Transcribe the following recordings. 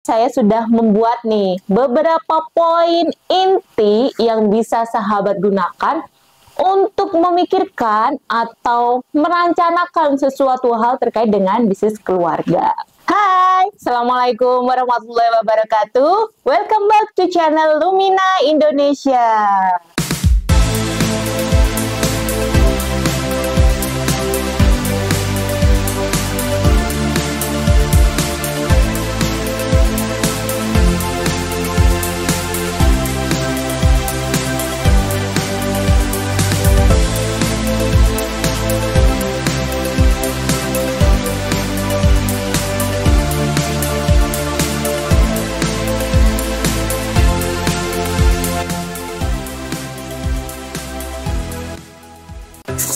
Saya sudah membuat nih beberapa poin inti yang bisa sahabat gunakan untuk memikirkan atau merencanakan sesuatu hal terkait dengan bisnis keluarga. Hai, Assalamualaikum warahmatullahi wabarakatuh. Welcome back to channel Lumina Indonesia.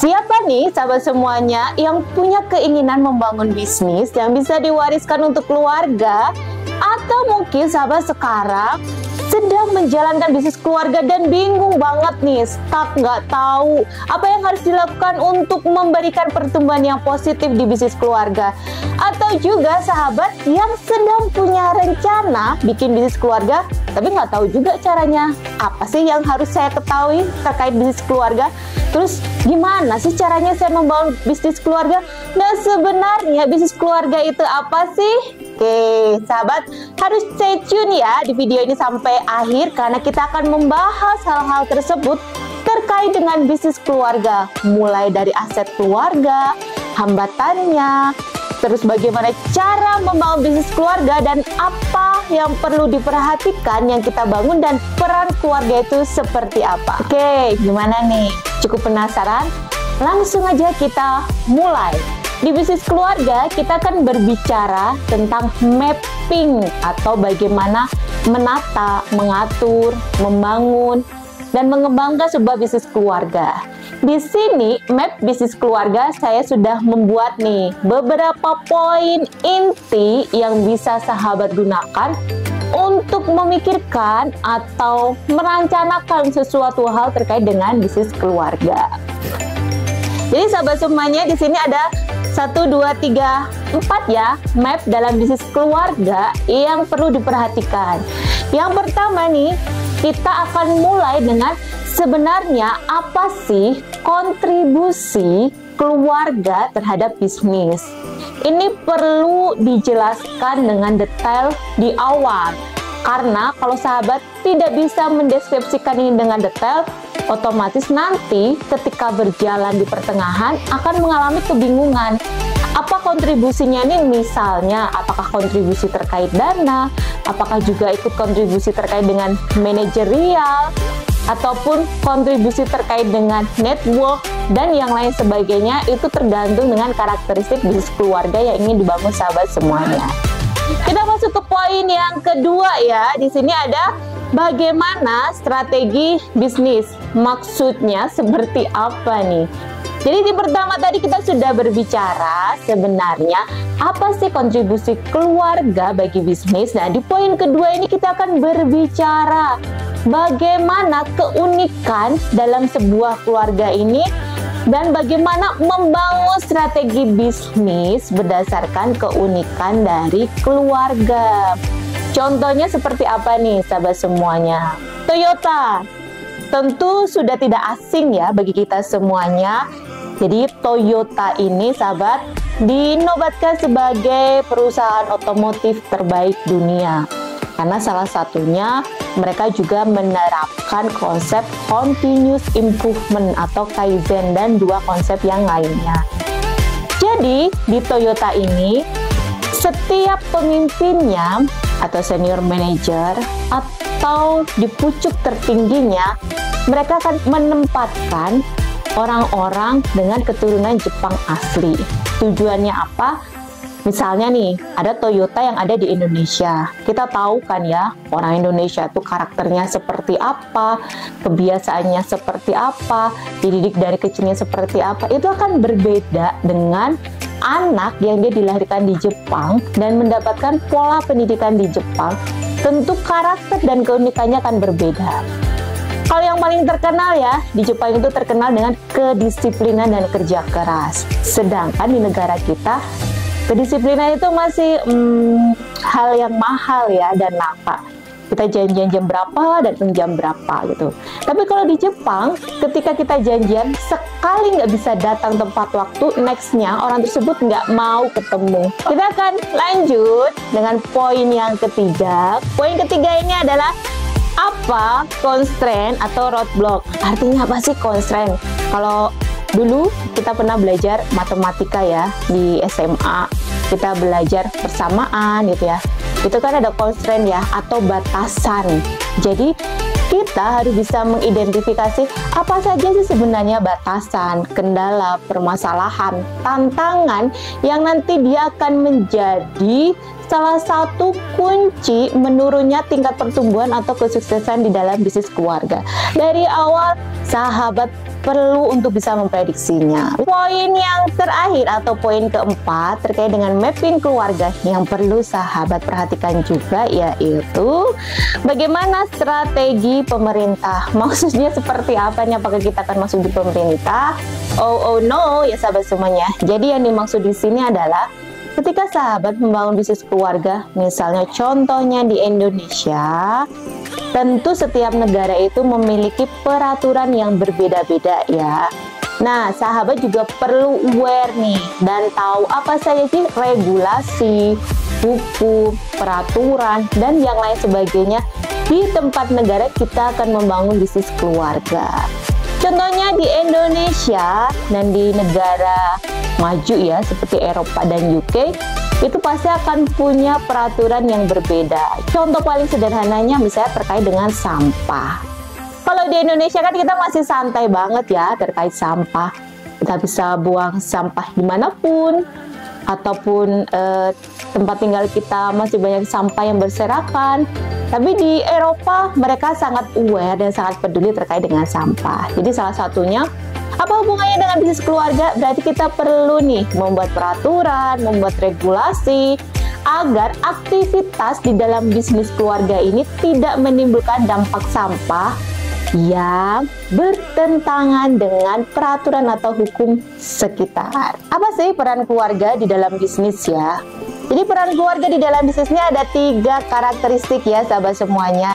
Siapa nih sahabat semuanya yang punya keinginan membangun bisnis yang bisa diwariskan untuk keluarga? Atau mungkin sahabat sekarang sedang menjalankan bisnis keluarga dan bingung banget nih, stuck, nggak tahu apa yang harus dilakukan untuk memberikan pertumbuhan yang positif di bisnis keluarga. Atau juga sahabat yang sedang punya rencana bikin bisnis keluarga tapi nggak tahu juga caranya. Apa sih yang harus saya ketahui terkait bisnis keluarga? Terus gimana sih caranya saya membangun bisnis keluarga? Nah, sebenarnya bisnis keluarga itu apa sih? Oke, sahabat harus stay tune ya di video ini sampai akhir karena kita akan membahas hal-hal tersebut terkait dengan bisnis keluarga. Mulai dari aset keluarga, hambatannya, terus bagaimana cara membangun bisnis keluarga dan apa yang perlu diperhatikan yang kita bangun dan peran keluarga itu seperti apa. Oke, gimana nih? Cukup penasaran? Langsung aja kita mulai. Di bisnis keluarga, kita akan berbicara tentang mapping atau bagaimana menata, mengatur, membangun, dan mengembangkan sebuah bisnis keluarga. Di sini, map bisnis keluarga saya sudah membuat nih beberapa poin inti yang bisa sahabat gunakan untuk memikirkan atau merencanakan sesuatu hal terkait dengan bisnis keluarga. Jadi sahabat semuanya, di sini ada 1, 2, 3, 4 ya, map dalam bisnis keluarga yang perlu diperhatikan. Yang pertama nih, kita akan mulai dengan sebenarnya apa sih kontribusi keluarga terhadap bisnis. Ini perlu dijelaskan dengan detail di awal. Karena kalau sahabat tidak bisa mendeskripsikan ini dengan detail, otomatis nanti ketika berjalan di pertengahan akan mengalami kebingungan. Apa kontribusinya ini, misalnya apakah kontribusi terkait dana, apakah juga ikut kontribusi terkait dengan manajerial, ataupun kontribusi terkait dengan network, dan yang lain sebagainya. Itu tergantung dengan karakteristik bisnis keluarga yang ingin dibangun sahabat semuanya. Kita masuk ke poin yang kedua ya. Di sini ada bagaimana strategi bisnis. Maksudnya seperti apa nih? Jadi di pertama tadi kita sudah berbicara sebenarnya apa sih kontribusi keluarga bagi bisnis. Nah, di poin kedua ini kita akan berbicara bagaimana keunikan dalam sebuah keluarga ini dan bagaimana membangun strategi bisnis berdasarkan keunikan dari keluarga. Contohnya seperti apa nih sahabat semuanya? Toyota tentu sudah tidak asing ya bagi kita semuanya. Jadi Toyota ini sahabat dinobatkan sebagai perusahaan otomotif terbaik dunia. Karena salah satunya mereka juga menerapkan konsep continuous improvement atau kaizen dan dua konsep yang lainnya. Jadi di Toyota ini setiap pemimpinnya atau senior manager atau di pucuk tertingginya mereka akan menempatkan orang-orang dengan keturunan Jepang asli. Tujuannya apa? Misalnya nih, ada Toyota yang ada di Indonesia. Kita tahu kan ya, orang Indonesia itu karakternya seperti apa, kebiasaannya seperti apa, dididik dari kecilnya seperti apa. Itu akan berbeda dengan anak yang dia dilahirkan di Jepang dan mendapatkan pola pendidikan di Jepang. Tentu karakter dan keunikannya akan berbeda. Kalau yang paling terkenal ya, di Jepang itu terkenal dengan kedisiplinan dan kerja keras. Sedangkan di negara kita Kedisiplinan itu masih hal yang mahal ya dan langka. Kita janjian jam berapa dan jam berapa gitu. Tapi kalau di Jepang, ketika kita janjian sekali nggak bisa datang tepat waktu, nextnya orang tersebut nggak mau ketemu. Kita akan lanjut dengan poin yang ketiga. Poin ketiga ini adalah apa constraint atau roadblock. Artinya apa sih constraint? Kalau dulu kita pernah belajar matematika ya di SMA, kita belajar persamaan gitu ya. Itu kan ada constraint ya, atau batasan. Jadi kita harus bisa mengidentifikasi apa saja sih sebenarnya batasan, kendala, permasalahan, tantangan yang nanti dia akan menjadi salah satu kunci menurunnya tingkat pertumbuhan atau kesuksesan di dalam bisnis keluarga. Dari awal, sahabat perlu untuk bisa memprediksinya. Poin yang terakhir atau poin keempat terkait dengan mapping keluarga yang perlu sahabat perhatikan juga, yaitu bagaimana strategi pemerintah. Maksudnya seperti apa nih, apakah kita akan masuk di pemerintah? Oh no ya sahabat semuanya. Jadi yang dimaksud di sini adalah ketika sahabat membangun bisnis keluarga, misalnya contohnya di Indonesia, tentu setiap negara itu memiliki peraturan yang berbeda-beda ya. Nah, sahabat juga perlu aware nih dan tahu apa saja sih regulasi, hukum, peraturan, dan yang lain sebagainya di tempat negara kita akan membangun bisnis keluarga. Contohnya di Indonesia dan di negara maju ya seperti Eropa dan UK, itu pasti akan punya peraturan yang berbeda. Contoh paling sederhananya misalnya terkait dengan sampah. Kalau di Indonesia kan kita masih santai banget ya terkait sampah. Kita bisa buang sampah dimanapun, ataupun tempat tinggal kita masih banyak sampah yang berserakan. Tapi di Eropa mereka sangat aware dan sangat peduli terkait dengan sampah. Jadi salah satunya, apa hubungannya dengan bisnis keluarga? Berarti kita perlu nih membuat peraturan, membuat regulasi agar aktivitas di dalam bisnis keluarga ini tidak menimbulkan dampak sampah yang bertentangan dengan peraturan atau hukum sekitar. Apa sih peran keluarga di dalam bisnis ya? Jadi peran keluarga di dalam bisnisnya ada 3 karakteristik ya sahabat semuanya.